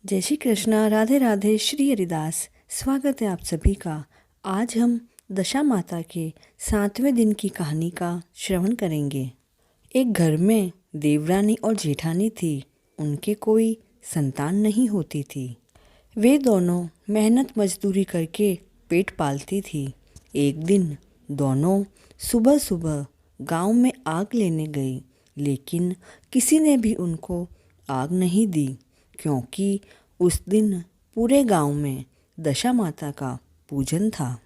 जय श्री कृष्णा। राधे राधे। श्री हरिदास। स्वागत है आप सभी का। आज हम दशा माता के 7वें दिन की कहानी का श्रवण करेंगे। एक घर में देवरानी और जेठानी थी। उनके कोई संतान नहीं होती थी। वे दोनों मेहनत मजदूरी करके पेट पालती थी। एक दिन दोनों सुबह सुबह गांव में आग लेने गई, लेकिन किसी ने भी उनको आग नहीं दी, क्योंकि उस दिन पूरे गांव में दशा माता का पूजन था।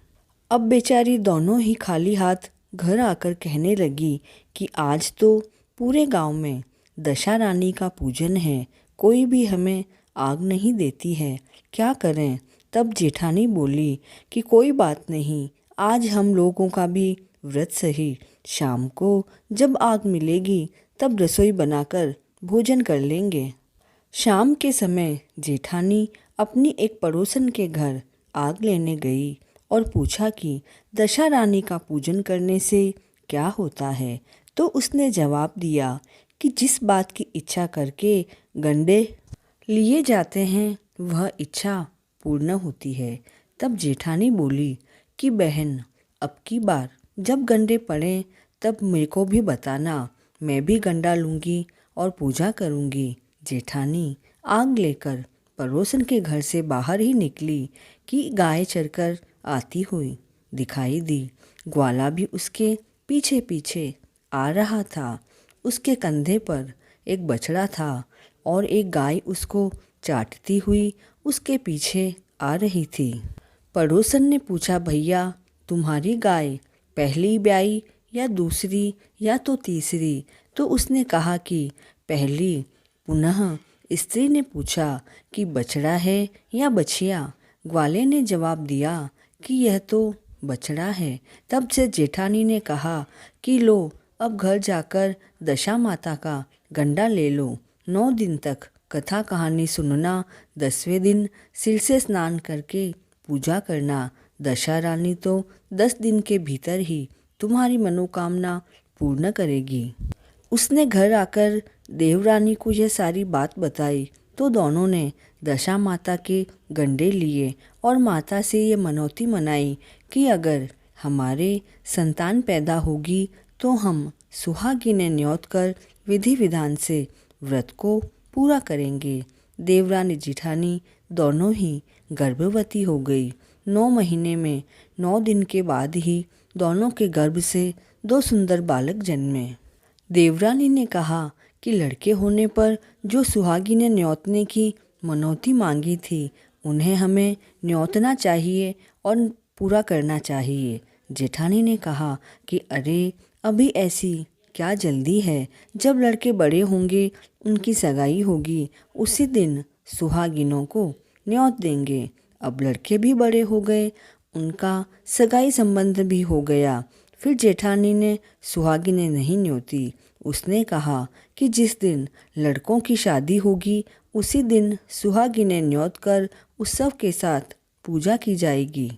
अब बेचारी दोनों ही खाली हाथ घर आकर कहने लगी कि आज तो पूरे गांव में दशा रानी का पूजन है, कोई भी हमें आग नहीं देती है, क्या करें। तब जेठानी बोली कि कोई बात नहीं, आज हम लोगों का भी व्रत सही, शाम को जब आग मिलेगी तब रसोई बनाकर भोजन कर लेंगे। शाम के समय जेठानी अपनी एक पड़ोसन के घर आग लेने गई और पूछा कि दशा रानी का पूजन करने से क्या होता है। तो उसने जवाब दिया कि जिस बात की इच्छा करके गंडे लिए जाते हैं वह इच्छा पूर्ण होती है। तब जेठानी बोली कि बहन, अब की बार जब गंडे पड़ें तब मेरे को भी बताना, मैं भी गंडा लूँगी और पूजा करूँगी। जेठानी आग लेकर पड़ोसन के घर से बाहर ही निकली कि गाय चरकर आती हुई दिखाई दी। ग्वाला भी उसके पीछे पीछे आ रहा था। उसके कंधे पर एक बछड़ा था और एक गाय उसको चाटती हुई उसके पीछे आ रही थी। पड़ोसन ने पूछा, भैया तुम्हारी गाय पहली ब्याई या दूसरी या तो तीसरी? तो उसने कहा कि पहली। पुनः स्त्री ने पूछा कि बछड़ा है या बछिया? ग्वाले ने जवाब दिया कि यह तो बछड़ा है। तब से जेठानी ने कहा कि लो, अब घर जाकर दशा माता का गंडा ले लो। 9 दिन तक कथा कहानी सुनना, 10वें दिन सिर से स्नान करके पूजा करना। दशा रानी तो 10 दिन के भीतर ही तुम्हारी मनोकामना पूर्ण करेगी। उसने घर आकर देवरानी को यह सारी बात बताई तो दोनों ने दशा माता के गंडे लिए और माता से ये मनौती मनाई कि अगर हमारे संतान पैदा होगी तो हम सुहागिनें न्योत कर विधि विधान से व्रत को पूरा करेंगे। देवरानी जेठानी दोनों ही गर्भवती हो गई। 9 महीने में 9 दिन के बाद ही दोनों के गर्भ से 2 सुंदर बालक जन्मे। देवरानी ने कहा कि लड़के होने पर जो सुहागिनें न्योतने की मनौती मांगी थी उन्हें हमें न्योतना चाहिए और पूरा करना चाहिए। जेठानी ने कहा कि अरे, अभी ऐसी क्या जल्दी है, जब लड़के बड़े होंगे उनकी सगाई होगी, उसी दिन सुहागिनों को न्योत देंगे। अब लड़के भी बड़े हो गए, उनका सगाई संबंध भी हो गया। फिर जेठानी ने सुहागिनें नहीं न्योती। उसने कहा कि जिस दिन लड़कों की शादी होगी उसी दिन सुहागिनें न्योत कर उत्सव के साथ पूजा की जाएगी।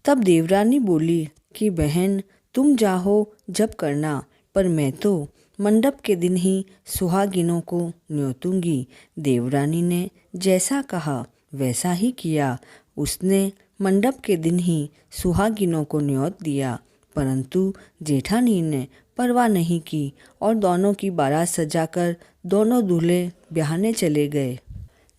तब देवरानी बोली कि बहन, तुम चाहो जब करना, पर मैं तो मंडप के दिन ही सुहागिनों को न्योतूंगी। देवरानी ने जैसा कहा वैसा ही किया। उसने मंडप के दिन ही सुहागिनों को न्योत दिया, परंतु जेठानी ने परवाह नहीं की और दोनों की बारात सजाकर दोनों दूल्हे ब्याहने चले गए।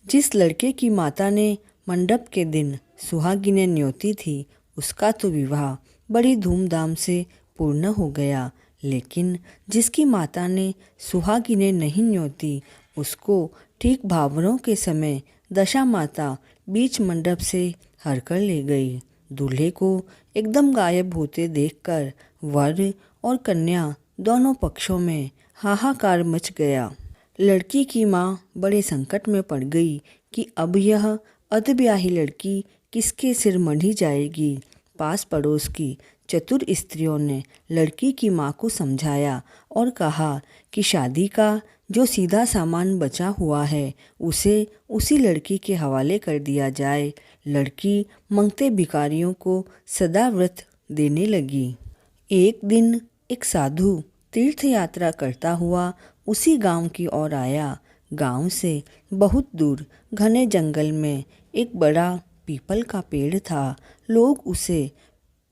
जिस लड़के की माता ने मंडप के दिन सुहागिनें न्योती थी उसका तो विवाह बड़ी धूमधाम से पूर्ण हो गया, लेकिन जिसकी माता ने सुहागिनें नहीं न्योती उसको ठीक भावरों के समय दशा माता बीच मंडप से हर कर ले गई। दूल्हे को एकदम गायब होते देखकर वर और कन्या दोनों पक्षों में हाहाकार मच गया। लड़की की माँ बड़े संकट में पड़ गई कि अब यह अधब्याही लड़की किसके सिर मढ़ी जाएगी। पास पड़ोस की चतुर स्त्रियों ने लड़की की माँ को समझाया और कहा कि शादी का जो सीधा सामान बचा हुआ है उसे उसी लड़की के हवाले कर दिया जाए। लड़की मंगते भिखारियों को सदा व्रत देने लगी। एक दिन एक साधु तीर्थ यात्रा करता हुआ उसी गांव की ओर आया। गांव से बहुत दूर घने जंगल में एक बड़ा पीपल का पेड़ था। लोग उसे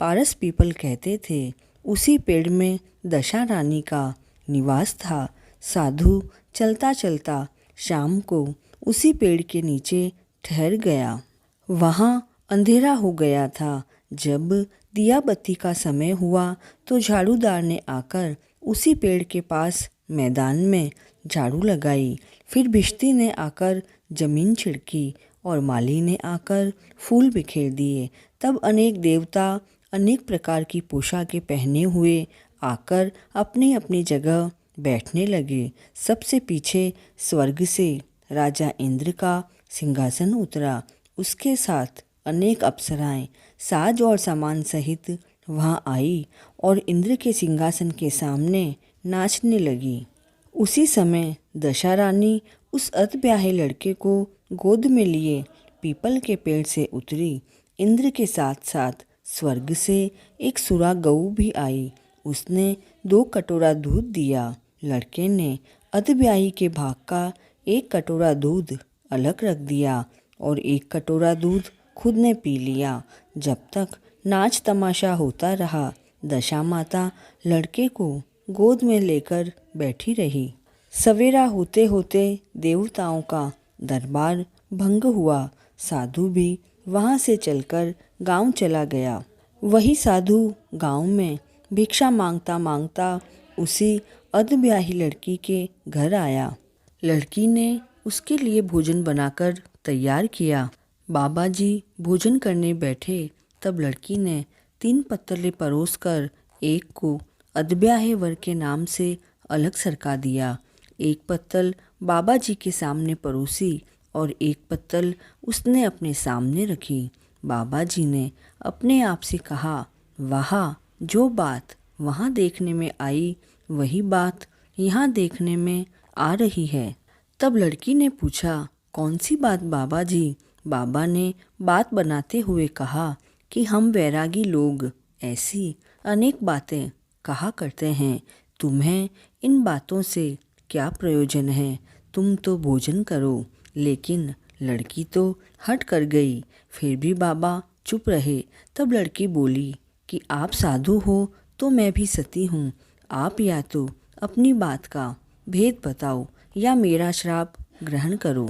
पारस पीपल कहते थे। उसी पेड़ में दशा रानी का निवास था। साधु चलता चलता शाम को उसी पेड़ के नीचे ठहर गया। वहाँ अंधेरा हो गया था। जब दिया बत्ती का समय हुआ तो झाड़ूदार ने आकर उसी पेड़ के पास मैदान में झाड़ू लगाई। फिर भिश्ती ने आकर जमीन छिड़की और माली ने आकर फूल बिखेर दिए। तब अनेक देवता अनेक प्रकार की पोशाकें पहने हुए आकर अपनी अपनी जगह बैठने लगे। सबसे पीछे स्वर्ग से राजा इंद्र का सिंहासन उतरा। उसके साथ अनेक अप्सराएं साज और सामान सहित वहां आई और इंद्र के सिंहासन के सामने नाचने लगी। उसी समय दशा रानी उस अधब्याहे लड़के को गोद में लिए पीपल के पेड़ से उतरी। इंद्र के साथ साथ स्वर्ग से एक सुरा गऊ भी आई। उसने 2 कटोरा दूध दिया। लड़के ने अधब्याही के भाग का 1 कटोरा दूध अलग रख दिया और 1 कटोरा दूध खुद ने पी लिया। जब तक नाच तमाशा होता रहा, दशा माता लड़के को गोद में लेकर बैठी रही। सवेरा होते होते देवताओं का दरबार भंग हुआ। साधु भी वहाँ से चलकर गांव चला गया। वही साधु गांव में भिक्षा मांगता मांगता उसी अधब्याही लड़की के घर आया। लड़की ने उसके लिए भोजन बनाकर तैयार किया। बाबा जी भोजन करने बैठे तब लड़की ने 3 पत्तले परोसकर एक को अधब्याहे वर के नाम से अलग सरका दिया। 1 पत्तल बाबा जी के सामने परोसी और 1 पत्तल उसने अपने सामने रखी। बाबा जी ने अपने आप से कहा, वाह, जो बात वहाँ देखने में आई वही बात यहाँ देखने में आ रही है। तब लड़की ने पूछा, कौन सी बात बाबा जी? बाबा ने बात बनाते हुए कहा कि हम वैरागी लोग ऐसी अनेक बातें कहा करते हैं। तुम्हें इन बातों से क्या प्रयोजन है? तुम तो भोजन करो। लेकिन लड़की तो हट कर गई। फिर भी बाबा चुप रहे। तब लड़की बोली कि आप साधु हो तो मैं भी सती हूँ। आप या तो अपनी बात का भेद बताओ या मेरा श्राप ग्रहण करो।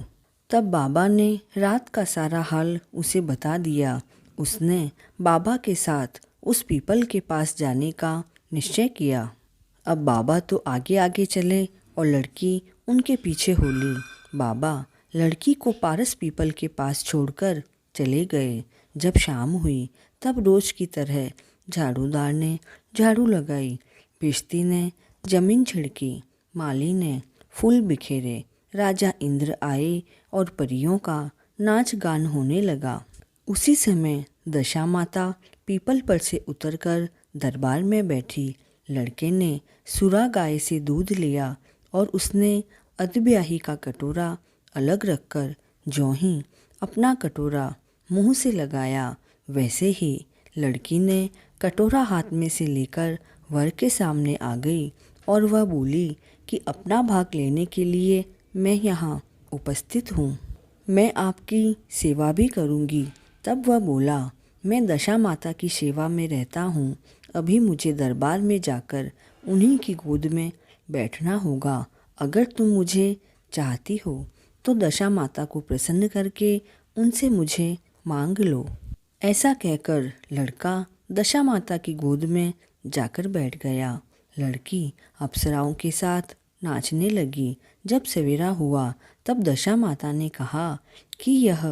तब बाबा ने रात का सारा हाल उसे बता दिया। उसने बाबा के साथ उस पीपल के पास जाने का निश्चय किया। अब बाबा तो आगे आगे चले और लड़की उनके पीछे हो ली। बाबा लड़की को पारस पीपल के पास छोड़कर चले गए। जब शाम हुई तब रोज की तरह झाड़ूदार ने झाड़ू लगाई, भिश्ती ने जमीन छिड़की, माली ने फूल बिखेरे, राजा इंद्र आए और परियों का नाच गान होने लगा। उसी समय दशा माता पीपल पर से उतरकर दरबार में बैठी। लड़के ने सुरा गाय से दूध लिया और उसने अधब्याही का कटोरा अलग रखकर ज्यों ही अपना कटोरा मुंह से लगाया, वैसे ही लड़की ने कटोरा हाथ में से लेकर वर के सामने आ गई और वह बोली कि अपना भाग लेने के लिए मैं यहाँ उपस्थित हूँ। मैं आपकी सेवा भी करूँगी। तब वह बोला, मैं दशा माता की सेवा में रहता हूँ। अभी मुझे दरबार में जाकर उन्हीं की गोद में बैठना होगा। अगर तुम मुझे चाहती हो तो दशा माता को प्रसन्न करके उनसे मुझे मांग लो। ऐसा कहकर लड़का दशा माता की गोद में जाकर बैठ गया। लड़की अप्सराओं के साथ नाचने लगी। जब सवेरा हुआ तब दशा माता ने कहा कि यह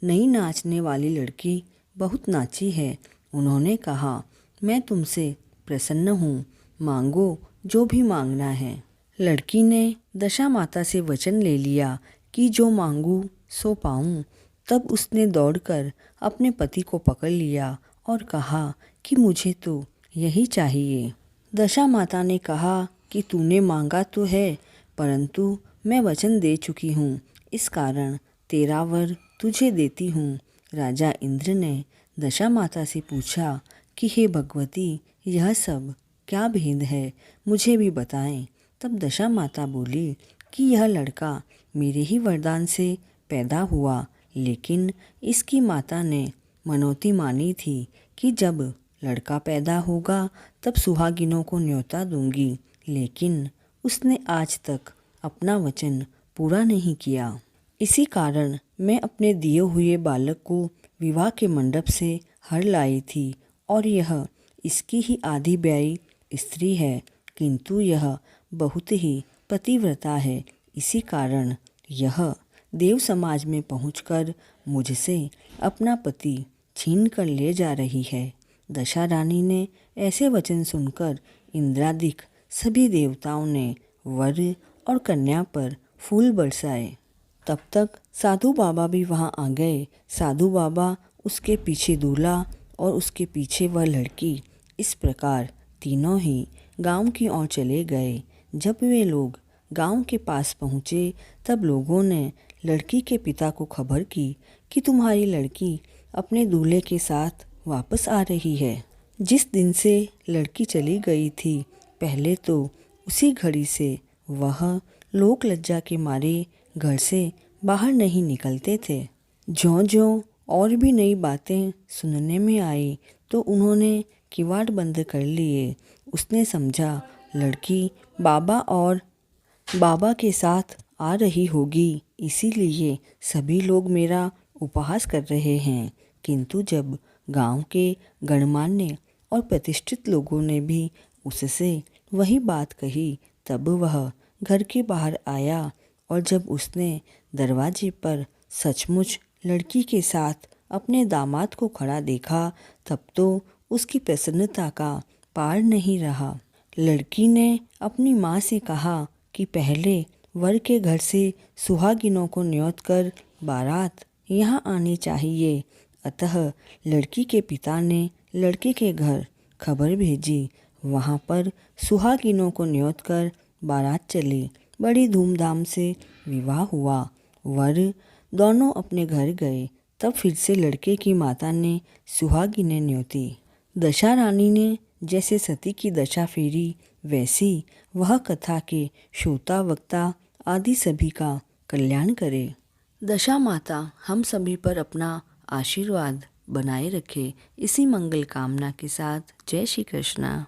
नई नाचने वाली लड़की बहुत नाची है। उन्होंने कहा, मैं तुमसे प्रसन्न हूँ, मांगो जो भी मांगना है। लड़की ने दशा माता से वचन ले लिया कि जो मांगूँ सो पाऊँ। तब उसने दौड़कर अपने पति को पकड़ लिया और कहा कि मुझे तो यही चाहिए। दशा माता ने कहा कि तूने मांगा तो है, परंतु मैं वचन दे चुकी हूँ, इस कारण तेरा वर तुझे देती हूँ। राजा इंद्र ने दशा माता से पूछा कि हे भगवती, यह सब क्या भेद है, मुझे भी बताएं। तब दशा माता बोली कि यह लड़का मेरे ही वरदान से पैदा हुआ, लेकिन इसकी माता ने मनौती मानी थी कि जब लड़का पैदा होगा तब सुहागिनों को न्योता दूंगी, लेकिन उसने आज तक अपना वचन पूरा नहीं किया। इसी कारण मैं अपने दिए हुए बालक को विवाह के मंडप से हर लाई थी और यह इसकी ही आधी ब्याई स्त्री है, किंतु यह बहुत ही पतिव्रता है। इसी कारण यह देव समाज में पहुंचकर मुझसे अपना पति छीन कर ले जा रही है। दशा रानी ने ऐसे वचन सुनकर इंद्रादिक सभी देवताओं ने वर और कन्या पर फूल बरसाए। तब तक साधु बाबा भी वहां आ गए। साधु बाबा, उसके पीछे दूल्हा और उसके पीछे वह लड़की, इस प्रकार तीनों ही गांव की ओर चले गए। जब वे लोग गांव के पास पहुँचे तब लोगों ने लड़की के पिता को खबर की कि तुम्हारी लड़की अपने दूल्हे के साथ वापस आ रही है। जिस दिन से लड़की चली गई थी, पहले तो उसी घड़ी से वह लोक लज्जा के मारे घर से बाहर नहीं निकलते थे। ज्यों-ज्यों और भी नई बातें सुनने में आई तो उन्होंने किवाड़ बंद कर लिए। उसने समझा लड़की बाबा के साथ आ रही होगी, इसीलिए सभी लोग मेरा उपहास कर रहे हैं। किंतु जब गांव के गणमान्य और प्रतिष्ठित लोगों ने भी उससे वही बात कही, तब वह घर के बाहर आया और जब उसने दरवाजे पर सचमुच लड़की के साथ अपने दामाद को खड़ा देखा, तब तो उसकी प्रसन्नता का पार नहीं रहा। लड़की ने अपनी माँ से कहा कि पहले वर के घर से सुहागिनों को न्योत कर बारात यहाँ आनी चाहिए। अतः लड़की के पिता ने लड़के के घर खबर भेजी। वहाँ पर सुहागिनों को न्योत कर बारात चली। बड़ी धूमधाम से विवाह हुआ। वर दोनों अपने घर गए। तब फिर से लड़के की माता ने सुहागिनें न्योती। दशा रानी ने जैसे सती की दशा फेरी, वैसी वह कथा के श्रोता वक्ता आदि सभी का कल्याण करे। दशा माता हम सभी पर अपना आशीर्वाद बनाए रखे। इसी मंगल कामना के साथ जय श्री कृष्णा।